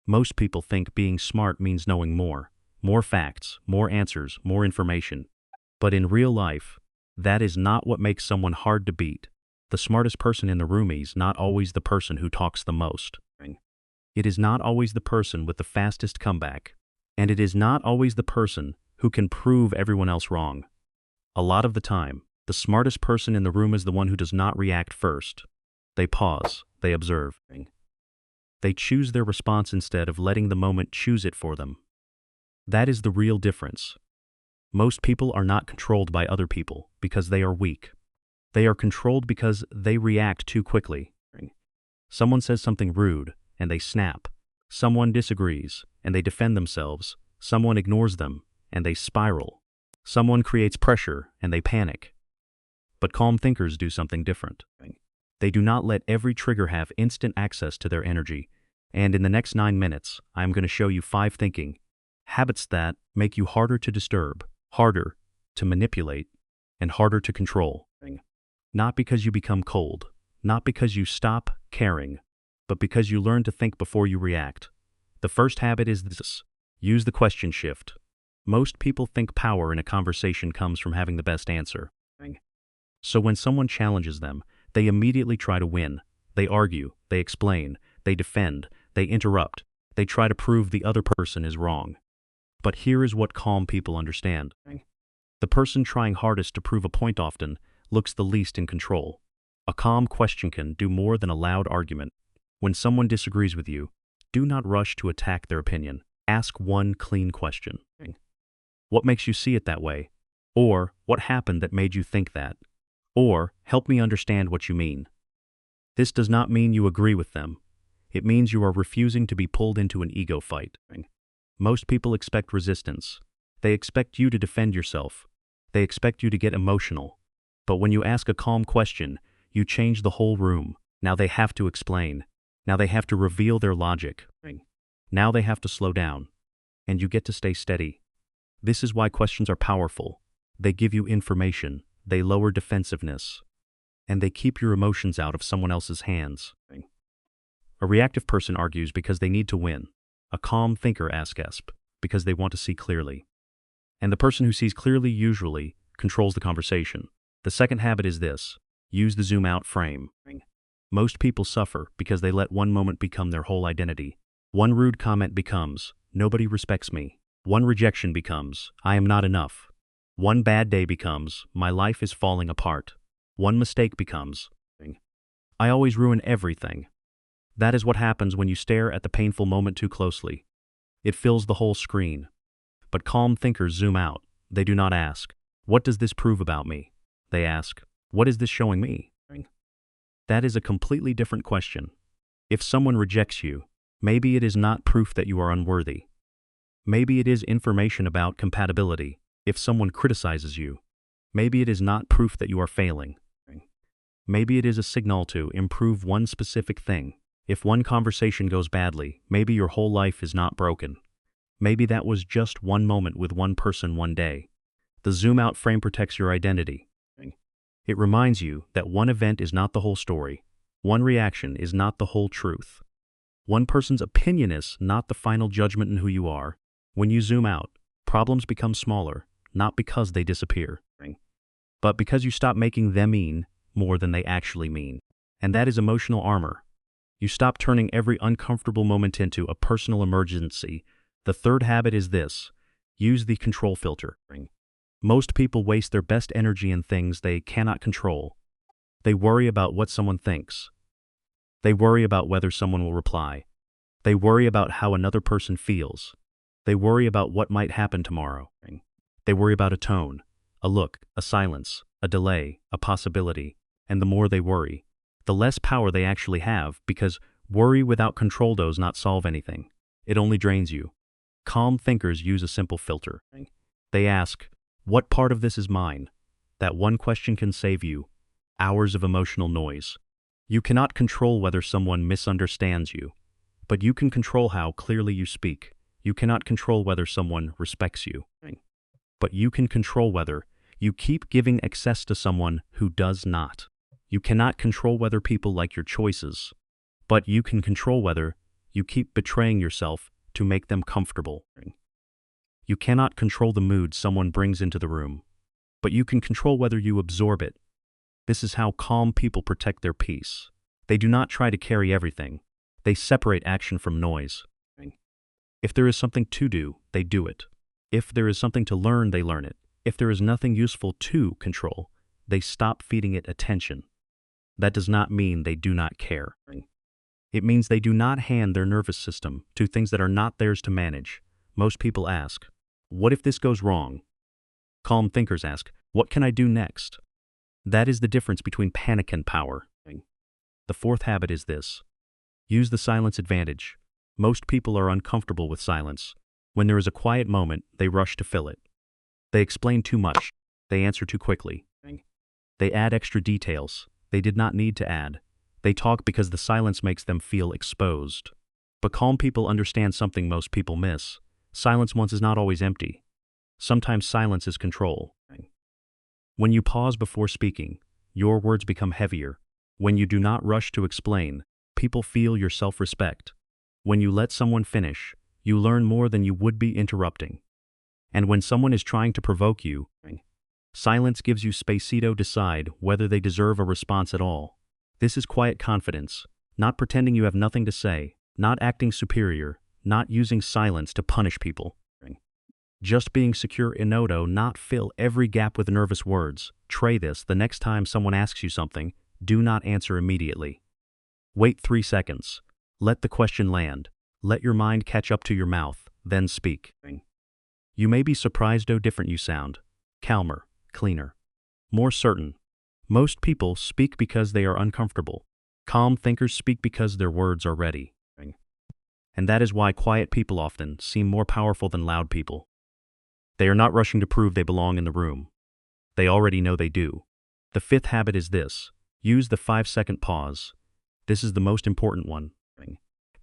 Most people think being smart means knowing more facts, more answers, more information. But in real life, that is not what makes someone hard to beat. The smartest person in the room is not always the person who talks the most. It is not always the person with the fastest comeback. And it is not always the person who can prove everyone else wrong. A lot of the time, the smartest person in the room is the one who does not react first. They pause, they observe. They choose their response instead of letting the moment choose it for them. That is the real difference. Most people are not controlled by other people because they are weak. They are controlled because they react too quickly. Someone says something rude, and they snap. Someone disagrees, and they defend themselves. Someone ignores them, and they spiral. Someone creates pressure, and they panic. But calm thinkers do something different. They do not let every trigger have instant access to their energy. And in the next 9 minutes, I am going to show you 5 thinking habits that make you harder to disturb, harder to manipulate, and harder to control. Not because you become cold, not because you stop caring, but because you learn to think before you react. The first habit is this: use the question shift. Most people think power in a conversation comes from having the best answer. So when someone challenges them, they immediately try to win. They argue, they explain, they defend, they interrupt, they try to prove the other person is wrong. But here is what calm people understand. The person trying hardest to prove a point often looks the least in control. A calm question can do more than a loud argument. When someone disagrees with you, do not rush to attack their opinion. Ask one clean question. What makes you see it that way? Or, what happened that made you think that? Or, help me understand what you mean. This does not mean you agree with them. It means you are refusing to be pulled into an ego fight. Most people expect resistance. They expect you to defend yourself. They expect you to get emotional. But when you ask a calm question, you change the whole room. Now they have to explain. Now they have to reveal their logic. Now they have to slow down. And you get to stay steady. This is why questions are powerful. They give you information. They lower defensiveness. And they keep your emotions out of someone else's hands. A reactive person argues because they need to win. A calm thinker asks because they want to see clearly. And the person who sees clearly usually controls the conversation. The second habit is this: use the zoom out frame. Most people suffer because they let one moment become their whole identity. One rude comment becomes, nobody respects me. One rejection becomes, I am not enough. One bad day becomes, my life is falling apart. One mistake becomes, I always ruin everything. That is what happens when you stare at the painful moment too closely. It fills the whole screen. But calm thinkers zoom out. They do not ask, what does this prove about me? They ask, what is this showing me? That is a completely different question. If someone rejects you, maybe it is not proof that you are unworthy. Maybe it is information about compatibility. If someone criticizes you, maybe it is not proof that you are failing. Maybe it is a signal to improve one specific thing. If one conversation goes badly, maybe your whole life is not broken. Maybe that was just one moment with one person one day. The zoom out frame protects your identity. It reminds you that one event is not the whole story. One reaction is not the whole truth. One person's opinion is not the final judgment in who you are. When you zoom out, problems become smaller, not because they disappear, but because you stop making them mean more than they actually mean. And that is emotional armor. You stop turning every uncomfortable moment into a personal emergency. The third habit is this: use the control filter. Most people waste their best energy in things they cannot control. They worry about what someone thinks. They worry about whether someone will reply. They worry about how another person feels. They worry about what might happen tomorrow. They worry about a tone, a look, a silence, a delay, a possibility. And the more they worry, the less power they actually have, because worry without control does not solve anything. It only drains you. Calm thinkers use a simple filter. They ask, what part of this is mine? That one question can save you hours of emotional noise. You cannot control whether someone misunderstands you, but you can control how clearly you speak. You cannot control whether someone respects you, but you can control whether you keep giving access to someone who does not. You cannot control whether people like your choices, but you can control whether You keep betraying yourself to make them comfortable. You cannot control the mood someone brings into the room, but you can control whether you absorb it. This is how calm people protect their peace. They do not try to carry everything. They separate action from noise. If there is something to do, they do it. If there is something to learn, they learn it. If there is nothing useful to control, they stop feeding it attention. That does not mean they do not care. It means they do not hand their nervous system to things that are not theirs to manage. Most people ask, what if this goes wrong? Calm thinkers ask, what can I do next? That is the difference between panic and power. The fourth habit is this. Use the silence advantage. Most people are uncomfortable with silence. When there is a quiet moment, they rush to fill it. They explain too much. They answer too quickly. They add extra details they did not need to add. They talk because the silence makes them feel exposed. But calm people understand something most people miss. Silence once is not always empty. Sometimes silence is control. When you pause before speaking, your words become heavier. When you do not rush to explain, people feel your self-respect. When you let someone finish, you learn more than you would be interrupting. And when someone is trying to provoke you, silence gives you space to decide whether they deserve a response at all. This is quiet confidence, not pretending you have nothing to say, not acting superior, not using silence to punish people. Just being secure enough to not fill every gap with nervous words. Try this the next time someone asks you something. Do not answer immediately. Wait 3 seconds. Let the question land. Let your mind catch up to your mouth, then speak. You may be surprised how different you sound. Calmer, cleaner, more certain. Most people speak because they are uncomfortable. Calm thinkers speak because their words are ready. And that is why quiet people often seem more powerful than loud people. They are not rushing to prove they belong in the room. They already know they do. The fifth habit is this. Use the 5-second pause. This is the most important one.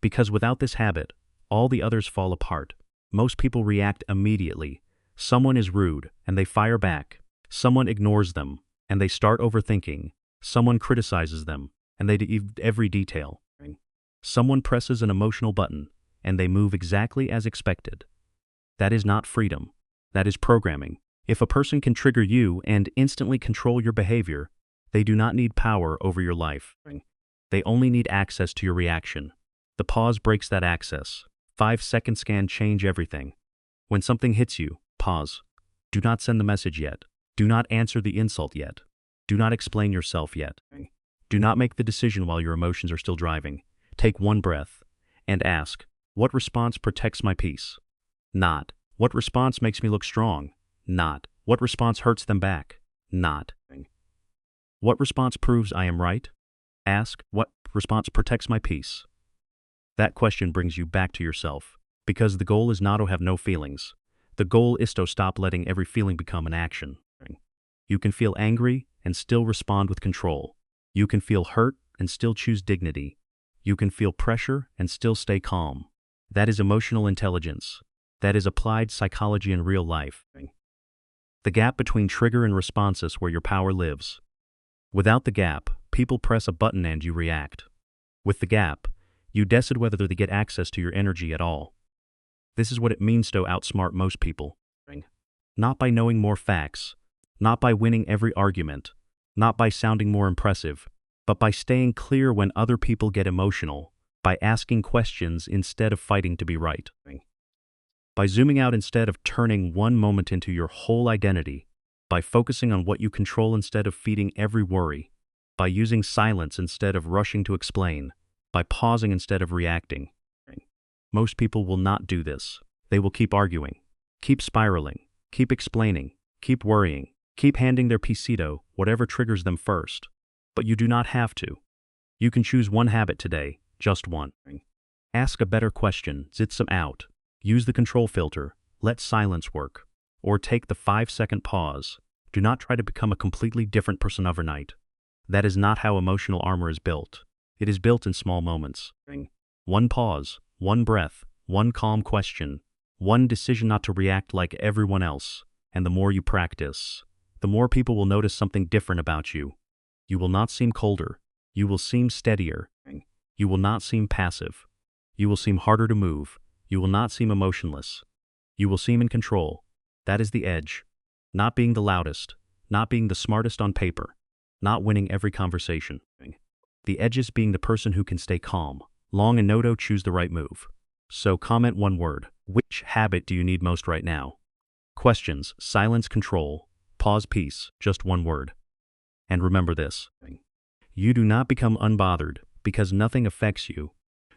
Because without this habit, all the others fall apart. Most people react immediately. Someone is rude, and they fire back. Someone ignores them, and they start overthinking. Someone criticizes them, and they do every detail. Someone presses an emotional button, and they move exactly as expected. That is not freedom. That is programming. If a person can trigger you and instantly control your behavior, they do not need power over your life. They only need access to your reaction. The pause breaks that access. 5-second scan change everything. When something hits you, pause. Do not send the message yet. Do not answer the insult yet. Do not explain yourself yet. Do not make the decision while your emotions are still driving. Take one breath and ask, what response protects my peace? Not, what response makes me look strong? Not, what response hurts them back? Not. What response proves I am right? Ask, what response protects my peace? That question brings you back to yourself, because the goal is not to have no feelings. The goal is to stop letting every feeling become an action. You can feel angry and still respond with control. You can feel hurt and still choose dignity. You can feel pressure and still stay calm. That is emotional intelligence. That is applied psychology in real life. The gap between trigger and response is where your power lives. Without the gap, people press a button and you react. With the gap, you decide whether they get access to your energy at all. This is what it means to outsmart most people. Not by knowing more facts, not by winning every argument, not by sounding more impressive, but by staying clear when other people get emotional, by asking questions instead of fighting to be right. By zooming out instead of turning one moment into your whole identity, by focusing on what you control instead of feeding every worry, by using silence instead of rushing to explain, by pausing instead of reacting. Most people will not do this. They will keep arguing, keep spiraling, keep explaining, keep worrying, keep handing their pesito, whatever triggers them first. But you do not have to. You can choose one habit today, just one. Ask a better question, zit some out. Use the control filter, let silence work. Or take the 5-second pause. Do not try to become a completely different person overnight. That is not how emotional armor is built. It is built in small moments. One pause, one breath, one calm question, one decision not to react like everyone else. And the more you practice, the more people will notice something different about you. You will not seem colder. You will seem steadier. You will not seem passive. You will seem harder to move. You will not seem emotionless. You will seem in control. That is the edge. Not being the loudest. Not being the smartest on paper. Not winning every conversation. The edge is being the person who can stay calm. Long and Noto choose the right move. So comment one word. Which habit do you need most right now? Questions, silence, control, pause, peace, just one word. And remember this. You do not become unbothered because nothing affects you.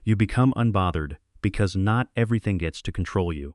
You become unbothered because not everything gets to control you.